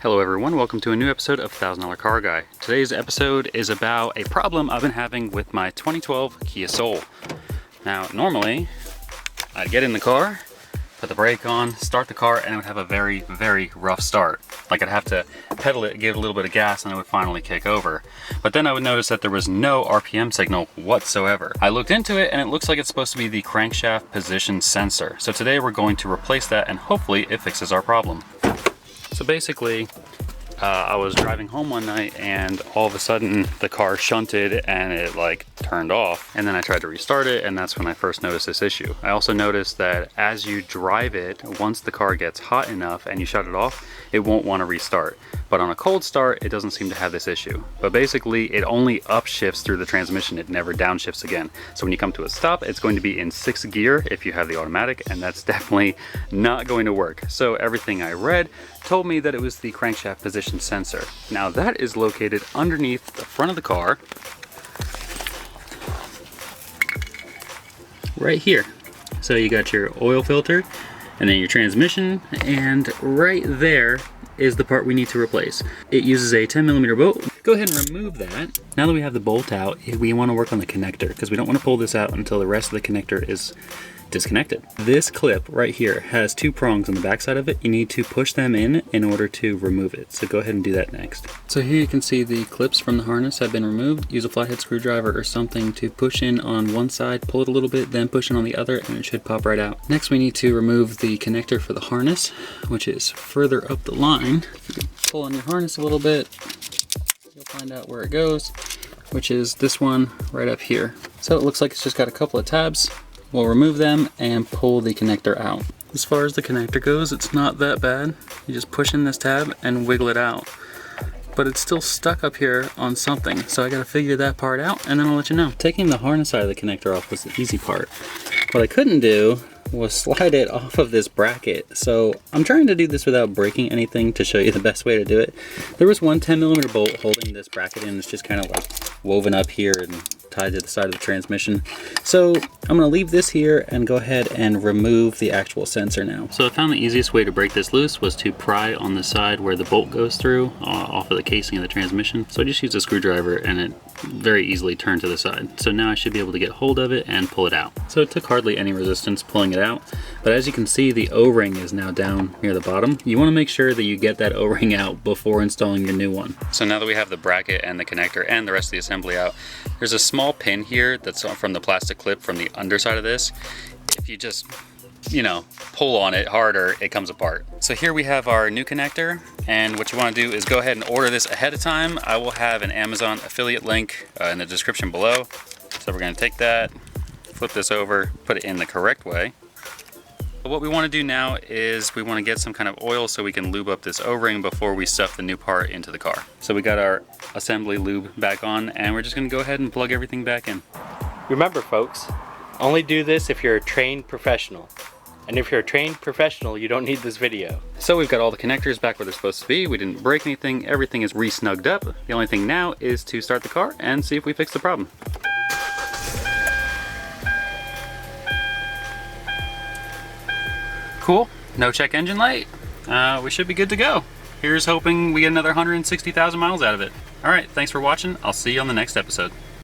Hello everyone, welcome to a new episode of $1,000 Car Guy. Today's episode is about a problem I've been having with my 2012 Kia Soul. Now, normally, I'd get in the car, put the brake on, start the car, and it would have a very, very rough start. Like I'd have to pedal it, give it a little bit of gas, and it would finally kick over. But then I would notice that there was no RPM signal whatsoever. I looked into it, and it looks like it's supposed to be the crankshaft position sensor. So today we're going to replace that, and hopefully it fixes our problem. So basically, I was driving home one night and all of a sudden the car shunted and it like turned off. And then I tried to restart it, and that's when I first noticed this issue. I also noticed that as you drive it, once the car gets hot enough and you shut it off, it won't want to restart. But on a cold start, it doesn't seem to have this issue. But basically, it only upshifts through the transmission. It never downshifts again. So when you come to a stop, it's going to be in 6th gear if you have the automatic, and that's definitely not going to work. So everything I read told me that it was the crankshaft position sensor. Now that is located underneath the front of the car, right here. So you got your oil filter and then your transmission, and right there is the part we need to replace. It uses a 10mm bolt. Go ahead and remove that. Now that we have the bolt out, we want to work on the connector because we don't want to pull this out until the rest of the connector is disconnected. This clip right here has 2 prongs on the back side of it. You need to push them in order to remove it. So go ahead and do that next. So here you can see the clips from the harness have been removed. Use a flathead screwdriver or something to push in on one side, pull it a little bit, then push in on the other, and it should pop right out. Next we need to remove the connector for the harness, which is further up the line. If you can pull on your harness a little bit, you'll find out where it goes, which is this one right up here. So it looks like it's just got a couple of tabs. We'll remove them and pull the connector out. As far as the connector goes, it's not that bad. You just push in this tab and wiggle it out. But it's still stuck up here on something, so I gotta figure that part out and then I'll let you know. Taking the harness side of the connector off was the easy part. What I couldn't do was slide it off of this bracket. So I'm trying to do this without breaking anything to show you the best way to do it. There was one 10mm bolt holding this bracket in. It's just kind of like woven up here and tied to the side of the transmission. So I'm gonna leave this here and go ahead and remove the actual sensor now. So I found the easiest way to break this loose was to pry on the side where the bolt goes through off of the casing of the transmission. So I just used a screwdriver and it very easily turned to the side. So now I should be able to get hold of it and pull it out. So it took hardly any resistance pulling it out, but as you can see, the O-ring is now down near the bottom. You wanna make sure that you get that O-ring out before installing your new one. So now that we have the bracket and the connector and the rest of the assembly out, there's a small pin here that's from the plastic clip from the underside of this. If you just, pull on it harder, it comes apart. So here we have our new connector, and what you want to do is go ahead and order this ahead of time. I will have an Amazon affiliate link in the description below. So we're going to take that, flip this over, put it in the correct way. What we want to do now is we want to get some kind of oil so we can lube up this O-ring before we stuff the new part into the car. So we got our assembly lube back on, and we're just going to go ahead and plug everything back in. Remember folks, only do this if you're a trained professional. And if you're a trained professional, you don't need this video. So we've got all the connectors back where they're supposed to be. We didn't break anything. Everything is re-snugged up. The only thing now is to start the car and see if we fix the problem. Cool, no check engine light. We should be good to go. Here's hoping we get another 160,000 miles out of it. All right, thanks for watching. I'll see you on the next episode.